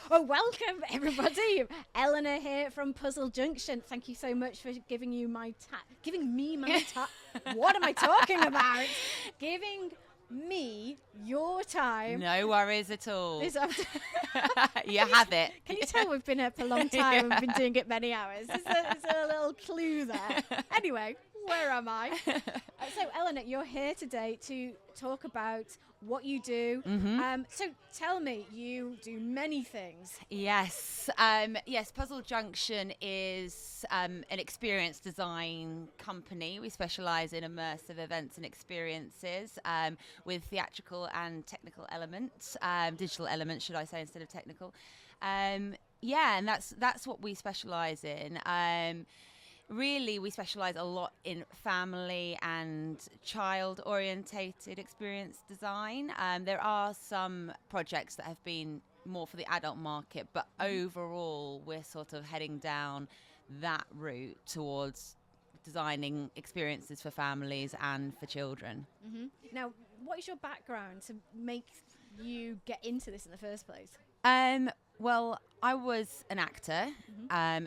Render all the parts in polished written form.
Oh, welcome everybody. Eleanor here from Puzzle Junction. Thank you so much for giving me my time. What am I talking about? Giving me your time. No worries at all. This after- You have it. Can you tell we've been up a long time and we've been doing it many hours? Is there a little clue there? Anyway, where am I? So, Eleanor, you're here today to talk about what you do. So tell me, you do many things. Yes. Yes, Puzzle Junction is an experience design company. We specialise in immersive events and experiences with theatrical and technical elements, digital elements, should I say, instead of technical. Yeah, and that's what we specialise in. Really, we specialise a lot in family and child-orientated experience design. There are some projects that have been more for the adult market, but overall, we're sort of heading down that route towards designing experiences for families and for children. Now, what is your background to make you get into this in the first place? Well, I was an actor,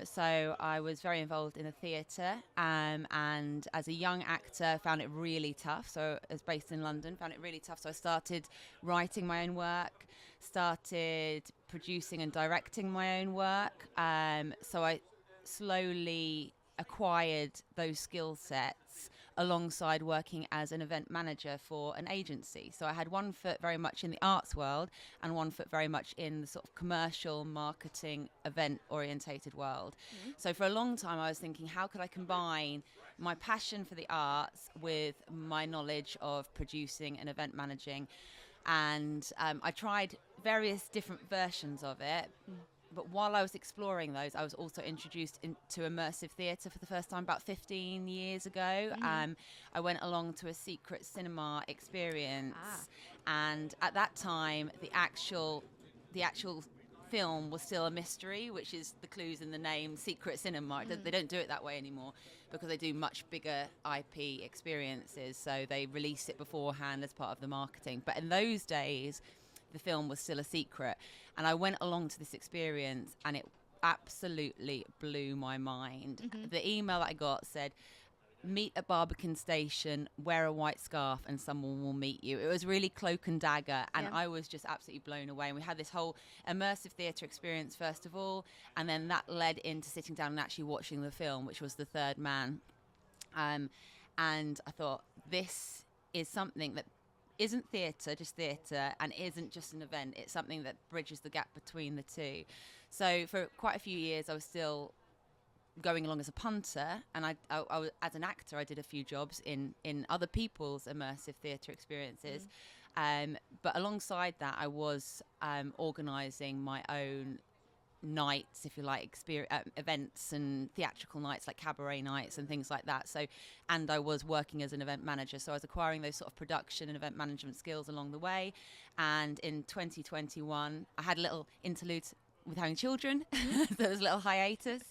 so I was very involved in the theatre, and as a young actor found it really tough. So I was based in London, found it really tough. So I started writing my own work, started producing and directing my own work. So I slowly acquired those skill sets alongside working as an event manager for an agency. So I had one foot very much in the arts world and one foot very much in the sort of commercial marketing event orientated world. So for a long time I was thinking, how could I combine my passion for the arts with my knowledge of producing and event managing? And I tried various different versions of it. But while I was exploring those, I was also introduced into immersive theatre for the first time about 15 years ago. I went along to a secret cinema experience, and at that time, the actual film was still a mystery, which is the clues in the name Secret Cinema. They don't do it that way anymore because they do much bigger IP experiences, so they release it beforehand as part of the marketing. But in those days, the film was still a secret, and I went along to this experience and it absolutely blew my mind. The email that I got said, meet at Barbican Station, wear a white scarf and someone will meet you. It was really cloak and dagger, and I was just absolutely blown away. And we had this whole immersive theatre experience first of all, and then that led into sitting down and actually watching the film, which was The Third Man. And I thought, this is something that isn't just theatre, and isn't just an event. It's something that bridges the gap between the two. So for quite a few years, I was still going along as a punter, and I as an actor, I did a few jobs in other people's immersive theatre experiences. But alongside that, I was organising my own nights, if you like, events and theatrical nights like cabaret nights and things like that. So, and I was working as an event manager, so I was acquiring those sort of production and event management skills along the way. And in 2021 I had a little interlude with having children. There was a little hiatus.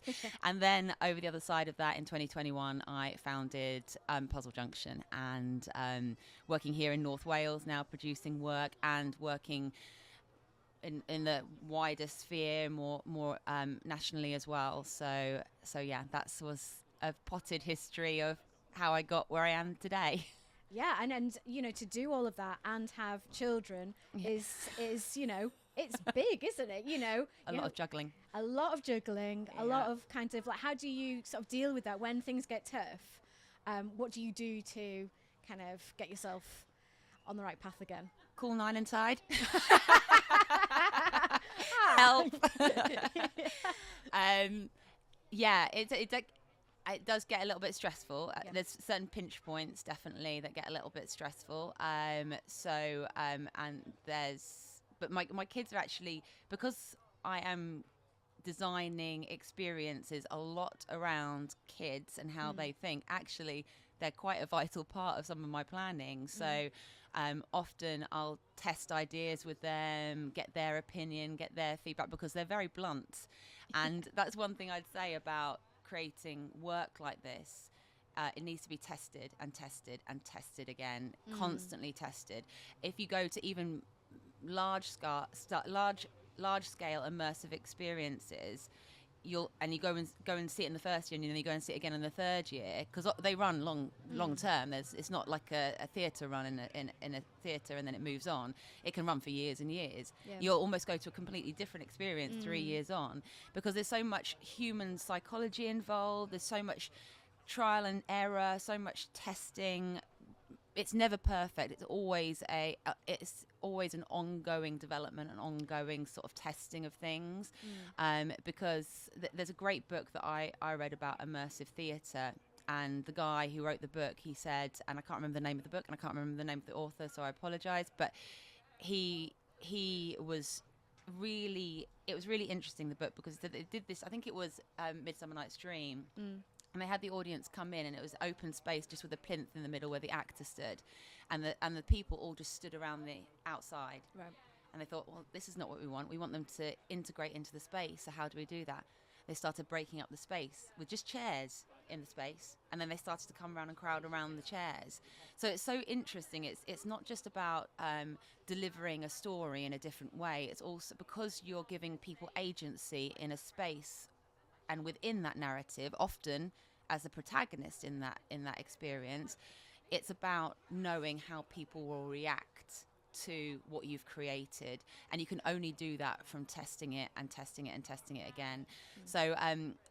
And then over the other side of that, in 2021 I founded Puzzle Junction, and working here in North Wales now, producing work and working in the wider sphere, more nationally as well. So yeah, that was a potted history of how I got where I am today. Yeah, and you know, to do all of that and have children is you know, it's big, isn't it? You know, a lot of juggling. A lot of juggling, a lot of kind of like, how do you sort of deal with that when things get tough? What do you do to kind of get yourself on the right path again? Cool Nine and Tide. Help. Yeah, it does get a little bit stressful. There's certain pinch points definitely that get a little bit stressful. And but my kids are actually, because I am designing experiences a lot around kids and how they think, actually they're quite a vital part of some of my planning. So often I'll test ideas with them, get their opinion, get their feedback, because they're very blunt. And that's one thing I'd say about creating work like this. It needs to be tested and tested and tested again, constantly tested. If you go to even large large scale immersive experiences, you go and see it in the first year, and then you go and see it again in the third year, because they run long term. It's not like a theatre run in a theatre and then it moves on. It can run for years and years. Yeah. You'll almost go to a completely different experience 3 years on, because there's so much human psychology involved. There's so much trial and error, so much testing. It's never perfect. It's always an ongoing development, an ongoing sort of testing of things. Because there's a great book that I read about immersive theatre, and the guy who wrote the book, he said, and I can't remember the name of the book and I can't remember the name of the author, so I apologise, but it was really interesting, the book, because they did this, I think it was Midsummer Night's Dream. And they had the audience come in, and it was open space just with a plinth in the middle where the actor stood, and the people all just stood around the outside. Right. And they thought, well, this is not what we want. We want them to integrate into the space. So how do we do that? They started breaking up the space with just chairs in the space, and then they started to come around and crowd around the chairs. So it's so interesting. It's not just about delivering a story in a different way. It's also because you're giving people agency in a space, and within that narrative, often as a protagonist in that experience, it's about knowing how people will react to what you've created, and you can only do that from testing it and testing it and testing it again. So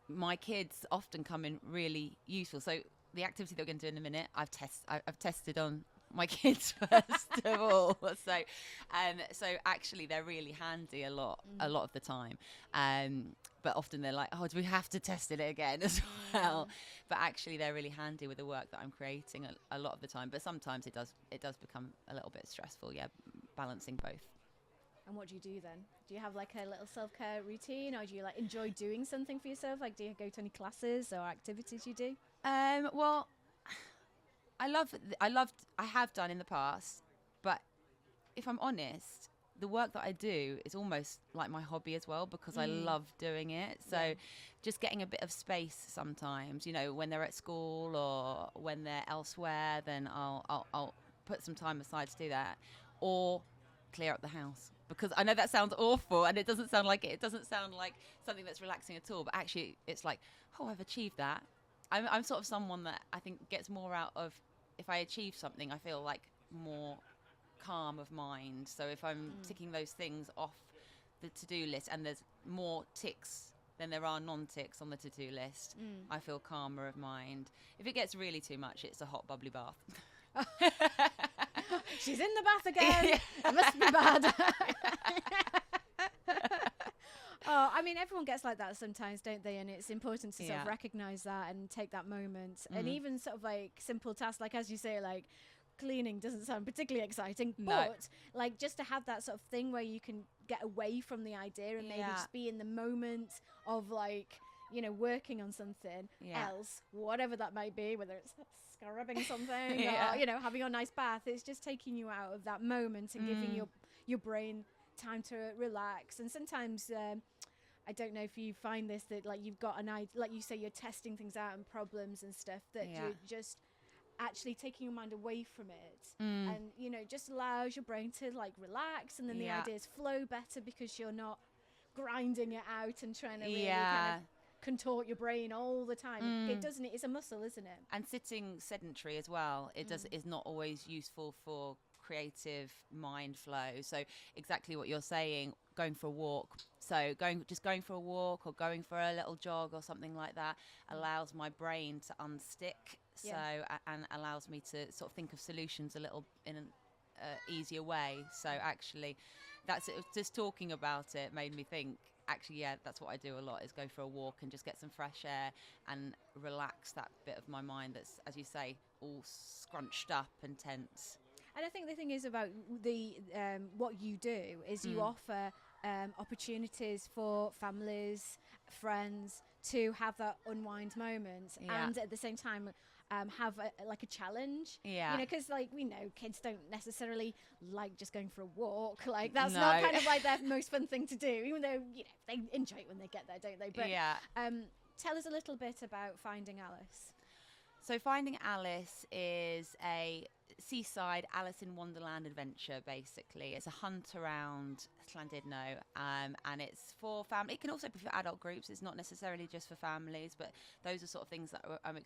my kids often come in really useful. So the activity that we're going to do in a minute, I've tested on my kids first of all. So actually they're really handy a lot of the time. But often they're like, oh, do we have to test it again as well? But actually they're really handy with the work that I'm creating a lot of the time. But sometimes it does become a little bit stressful, balancing both. And what do you do then? Do you have like a little self-care routine, or do you like enjoy doing something for yourself? Like, do you go to any classes or activities you do? Well, I have done in the past, but if I'm honest, the work that I do is almost like my hobby as well, because I love doing it. So just getting a bit of space sometimes, when they're at school or when they're elsewhere, then I'll put some time aside to do that, or clear up the house. Because I know that sounds awful, and it doesn't sound like something that's relaxing at all, but actually it's like, oh, I've achieved that. I'm sort of someone that I think gets more out of, if I achieve something, I feel like more calm of mind. So if I'm ticking those things off the to-do list, and there's more ticks than there are non-ticks on the to-do list, I feel calmer of mind. If it gets really too much, it's a hot bubbly bath. She's in the bath again. It must be bad. Oh, I mean, everyone gets like that sometimes, don't they? And it's important to sort of recognize that and take that moment. And even sort of like simple tasks, like as you say, like cleaning doesn't sound particularly exciting, but like just to have that sort of thing where you can get away from the idea and maybe just be in the moment of like, working on something else, whatever that might be, whether it's scrubbing something or, having a nice bath. It's just taking you out of that moment and giving your brain time to relax. And sometimes I don't know if you find this, that like you've got an idea, like you say, you're testing things out and problems and stuff, that you're just actually taking your mind away from it, and just allows your brain to like relax, and then the ideas flow better because you're not grinding it out and trying to really kind of contort your brain all the time. It's a muscle, isn't it? And sitting sedentary as well, is not always useful for creative mind flow. So exactly what you're saying, going for a walk. So going for a walk or going for a little jog or something like that allows my brain to unstick. So and allows me to sort of think of solutions a little in an easier way. So actually, just talking about it made me think. Actually, that's what I do a lot, is go for a walk and just get some fresh air and relax that bit of my mind that's, as you say, all scrunched up and tense. And I think the thing is about the what you do is you offer opportunities for families, friends to have that unwind moment, and at the same time have a challenge. Because like we know kids don't necessarily like just going for a walk. Like that's not kind of like their most fun thing to do, even though they enjoy it when they get there, don't they? But tell us a little bit about Finding Alice. So Finding Alice is a seaside Alice in Wonderland adventure, basically. It's a hunt around Llandudno, and it's for family. It can also be for adult groups. It's not necessarily just for families, but those are sort of things that I'm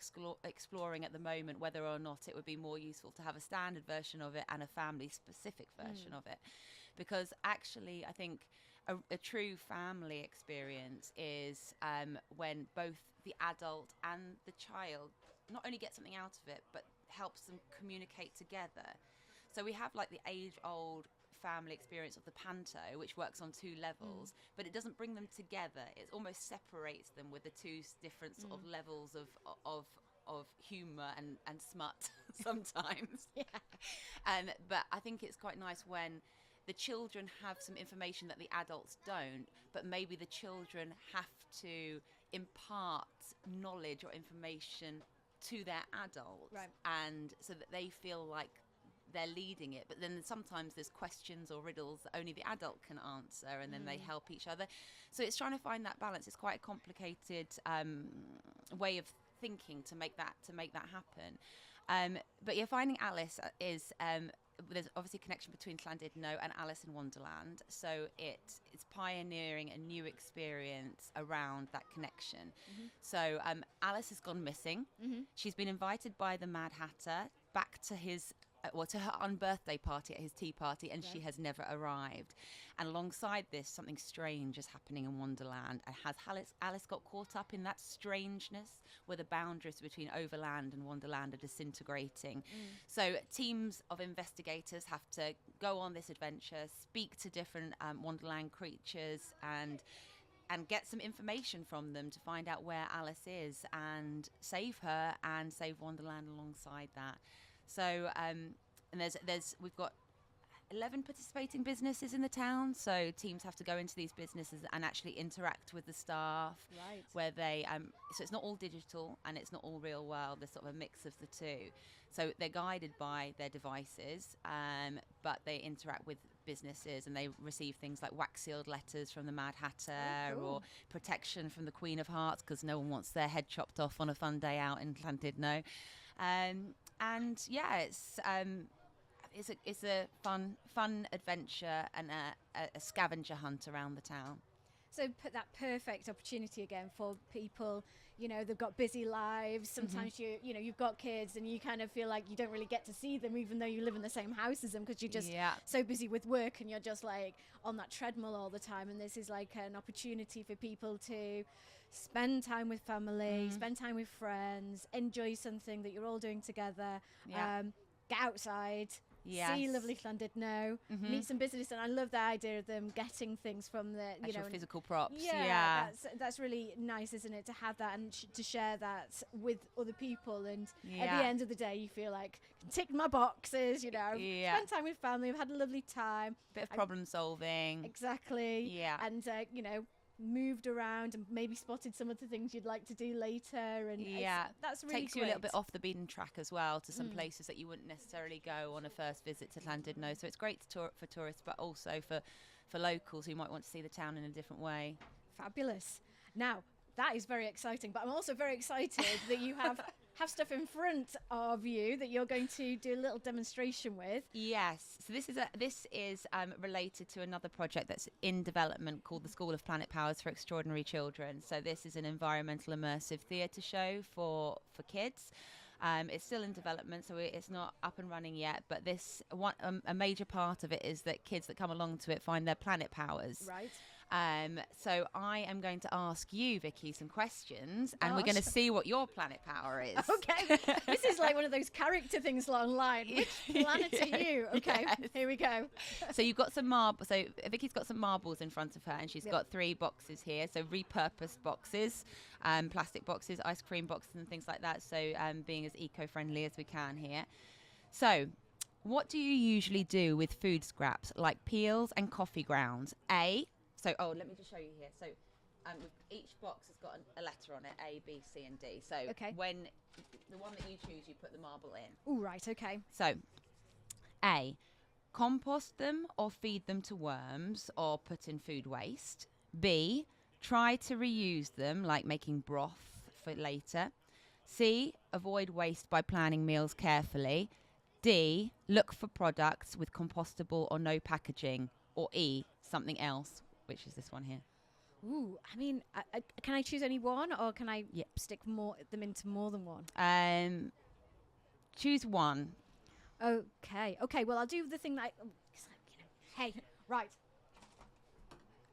exploring at the moment, whether or not it would be more useful to have a standard version of it and a family-specific version of it. Because actually, I think a true family experience is when both the adult and the child not only get something out of it, but helps them communicate together. So we have like the age-old family experience of the panto, which works on two levels, but it doesn't bring them together. It almost separates them with the two different sort of levels of humour and smut sometimes. But I think it's quite nice when the children have some information that the adults don't, but maybe the children have to impart knowledge or information to their adults, and so that they feel like they're leading it. But then sometimes there's questions or riddles that only the adult can answer, and then they help each other. So it's trying to find that balance. It's quite a complicated way of thinking to make that happen. But yeah, finding Alice is there's obviously a connection between Llandudno and Alice in Wonderland, so it's pioneering a new experience around that connection. So Alice has gone missing. She's been invited by the Mad Hatter back to his to her unbirthday party at his tea party, and she has never arrived. And alongside this, something strange is happening in Wonderland. And has Alice got caught up in that strangeness, where the boundaries between Overland and Wonderland are disintegrating? So teams of investigators have to go on this adventure, speak to different Wonderland creatures, and get some information from them to find out where Alice is and save her and save Wonderland alongside that. So and we've got 11 participating businesses in the town, so teams have to go into these businesses and actually interact with the staff, where they so it's not all digital and it's not all real world. There's sort of a mix of the two. So they're guided by their devices, but they interact with businesses, and they receive things like wax sealed letters from the Mad Hatter, or protection from the Queen of Hearts, because no one wants their head chopped off on a fun day out in Llandudno. And yeah, it's a fun adventure and a scavenger hunt around the town. So put that perfect opportunity again for people, you know, they've got busy lives. Sometimes you've got kids and you kind of feel like you don't really get to see them, even though you live in the same house as them, because you're just so busy with work and you're just like on that treadmill all the time. And this is like an opportunity for people to spend time with family, spend time with friends, enjoy something that you're all doing together, get outside, see lovely Llandudno, meet some business. And I love the idea of them getting things from the actual physical props. That's really nice, isn't it, to have that and to share that with other people. And at the end of the day, you feel like tick my boxes, spend time with family, I've had a lovely time, bit of problem solving, exactly, and moved around and maybe spotted some of the things you'd like to do later, and that's really takes you a little bit off the beaten track as well, to some places that you wouldn't necessarily go on a first visit to Llandudno. So it's great for tourists, but also for locals who might want to see the town in a different way. Fabulous. Now that is very exciting, but I'm also very excited that you have stuff in front of you that you're going to do a little demonstration with. Yes. So this is related to another project that's in development called the School of Planet Powers for Extraordinary Children. So this is an environmental immersive theatre show for kids. It's still in development, so it's not up and running yet. But this a major part of it is that kids that come along to it find their planet powers. Right. So I am going to ask you, Vickie, some questions, and we're going to see what your planet power is. Okay. This is like one of those character things online. Which planet are you? Okay, Here we go. So you've got some marbles. So Vickie's got some marbles in front of her, and she's got 3 boxes here. So repurposed boxes, plastic boxes, ice cream boxes, and things like that. So being as eco-friendly as we can here. So what do you usually do with food scraps like peels and coffee grounds? Let me just show you here. So each box has got a letter on it, A, B, C, and D. So when the one that you choose, you put the marble in. All right, okay. So A, compost them or feed them to worms or put in food waste. B, try to reuse them, like making broth for later. C, avoid waste by planning meals carefully. D, look for products with compostable or no packaging. Or E, something else, which is this one here. Ooh, I mean, can I choose only one, or can I Yep. stick them into more than one? Choose one. Okay. Well, I'll do the thing that hey, right.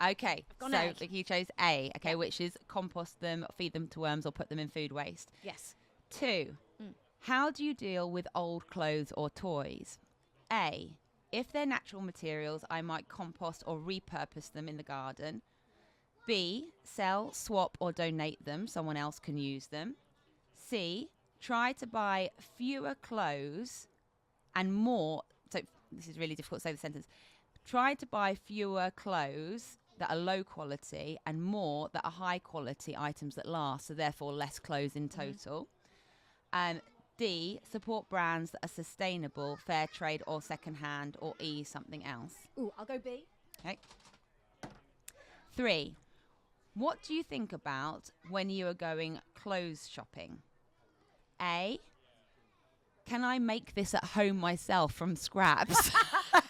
Okay, gone so A. Vickie chose A, okay, which is compost them, feed them to worms, or put them in food waste. Yes. 2, how do you deal with old clothes or toys? A, if they're natural materials, I might compost or repurpose them in the garden. B, sell, swap, or donate them. Someone else can use them. C, try to buy fewer clothes and more. So this is really difficult to say the sentence. Try to buy fewer clothes that are low quality and more that are high quality items that last, so therefore less clothes in total. D, support brands that are sustainable, fair trade or secondhand, or E, something else. Ooh, I'll go B. Okay. 3, what do you think about when you are going clothes shopping? A, can I make this at home myself from scraps?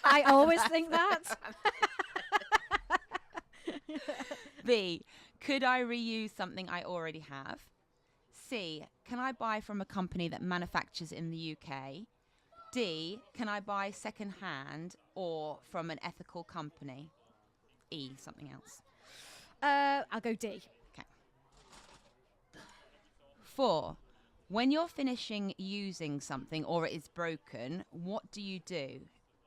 I always think that. B, could I reuse something I already have? C, can I buy from a company that manufactures in the UK? D, can I buy second hand or from an ethical company? E, something else. I'll go D. Okay. 4, when you're finishing using something or it is broken, what do you do?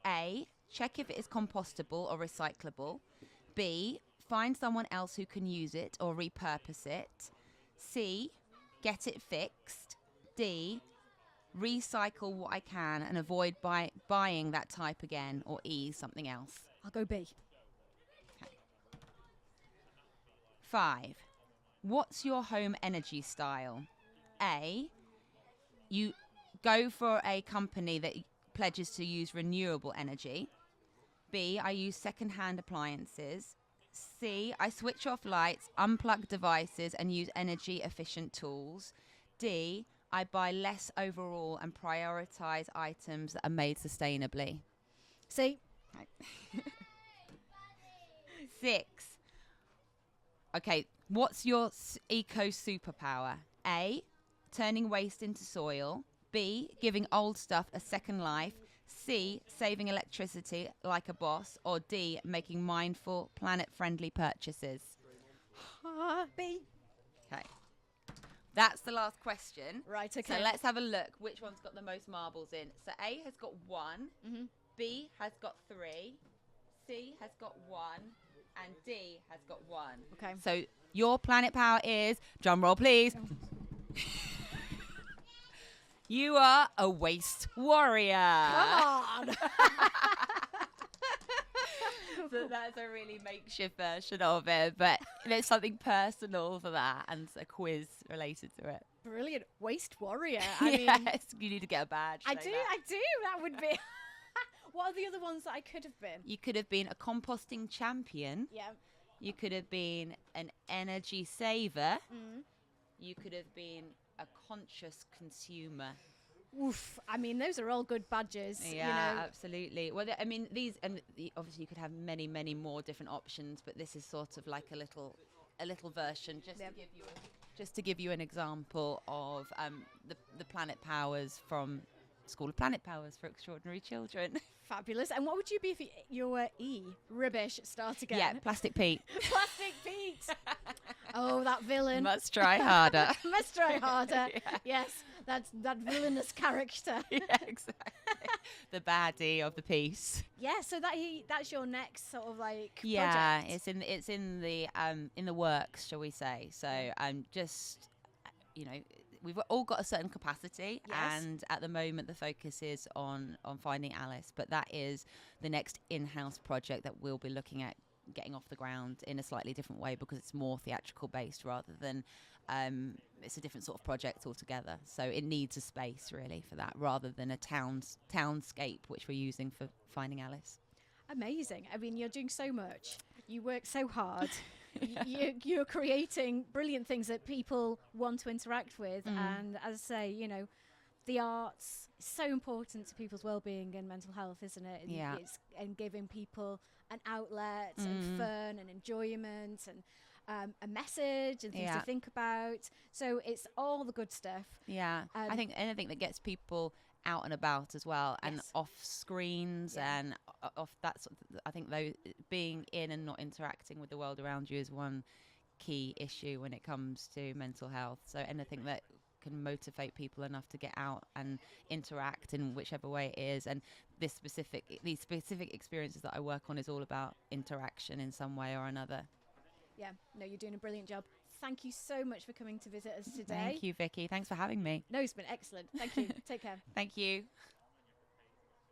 A, check if it is compostable or recyclable. B, find someone else who can use it or repurpose it. C, get it fixed. D, recycle what I can and avoid buying that type again. Or E, something else. I'll go B. Okay. 5, what's your home energy style? A, you go for a company that pledges to use renewable energy. B, I use second-hand appliances. C, I switch off lights, unplug devices and use energy-efficient tools. D, I buy less overall and prioritize items that are made sustainably. C. Right. 6, okay, what's your eco superpower? A, turning waste into soil. B, giving old stuff a second life. C, saving electricity like a boss. Or D, making mindful, planet-friendly purchases. B. Okay. That's the last question. Right, okay. So let's have a look. Which one's got the most marbles in? So A has got 1. Mm-hmm. B has got 3. C has got 1. And D has got 1. Okay. So your planet power is, drum roll please. You are a waste warrior. Come on. So that's a really makeshift version of it, but there's something personal for that and a quiz related to it. Brilliant. Waste warrior. I mean, Yes, you need to get a badge. I saying do. that. I do. That would be. What are the other ones that I could have been? You could have been a composting champion. Yeah. You could have been an energy saver. Mm. You could have been a conscious consumer. Oof. I mean, those are all good badges. Yeah, You know. absolutely. Well, I mean, these, and obviously you could have many, many more different options, but this is sort of like a little version, just to give you an example of the Planet Powers from School of Planet Powers for Extraordinary Children. Fabulous. And what would you be if you were E? Rubbish. Start again. Yeah, Plastic Pete. Plastic Pete. Oh, that villain. Must try harder. Must try harder. Yeah. Yes, that's that villainous character. Yeah, exactly. The baddie of the piece. Yeah, so that's your next sort of like Yeah, project. it's in the works, shall we say? So just we've all got a certain capacity, Yes. and at the moment the focus is on finding Alice, but that is the next in-house project that we'll be looking at getting off the ground in a slightly different way, because it's more theatrical based rather than it's a different sort of project altogether. So it needs a space really for that, rather than a townscape which we're using for finding Alice. Amazing. I mean, you're doing so much. You work so hard. You're creating brilliant things that people want to interact with. And as I say, the arts is so important to people's well-being and mental health, isn't it? Yeah. And giving people an outlet and fun and enjoyment and a message and things to think about. So it's all the good stuff. Yeah. I think anything that gets people out and about as well, and off screens and off that sort of, I think those being in and not interacting with the world around you is one key issue when it comes to mental health. So anything that can motivate people enough to get out and interact in whichever way it is. And these specific experiences that I work on is all about interaction in some way or another. Yeah, no, you're doing a brilliant job. Thank you so much for coming to visit us today. Thank you, Vickie. Thanks for having me. No, it's been excellent. Thank you. Take care. Thank you.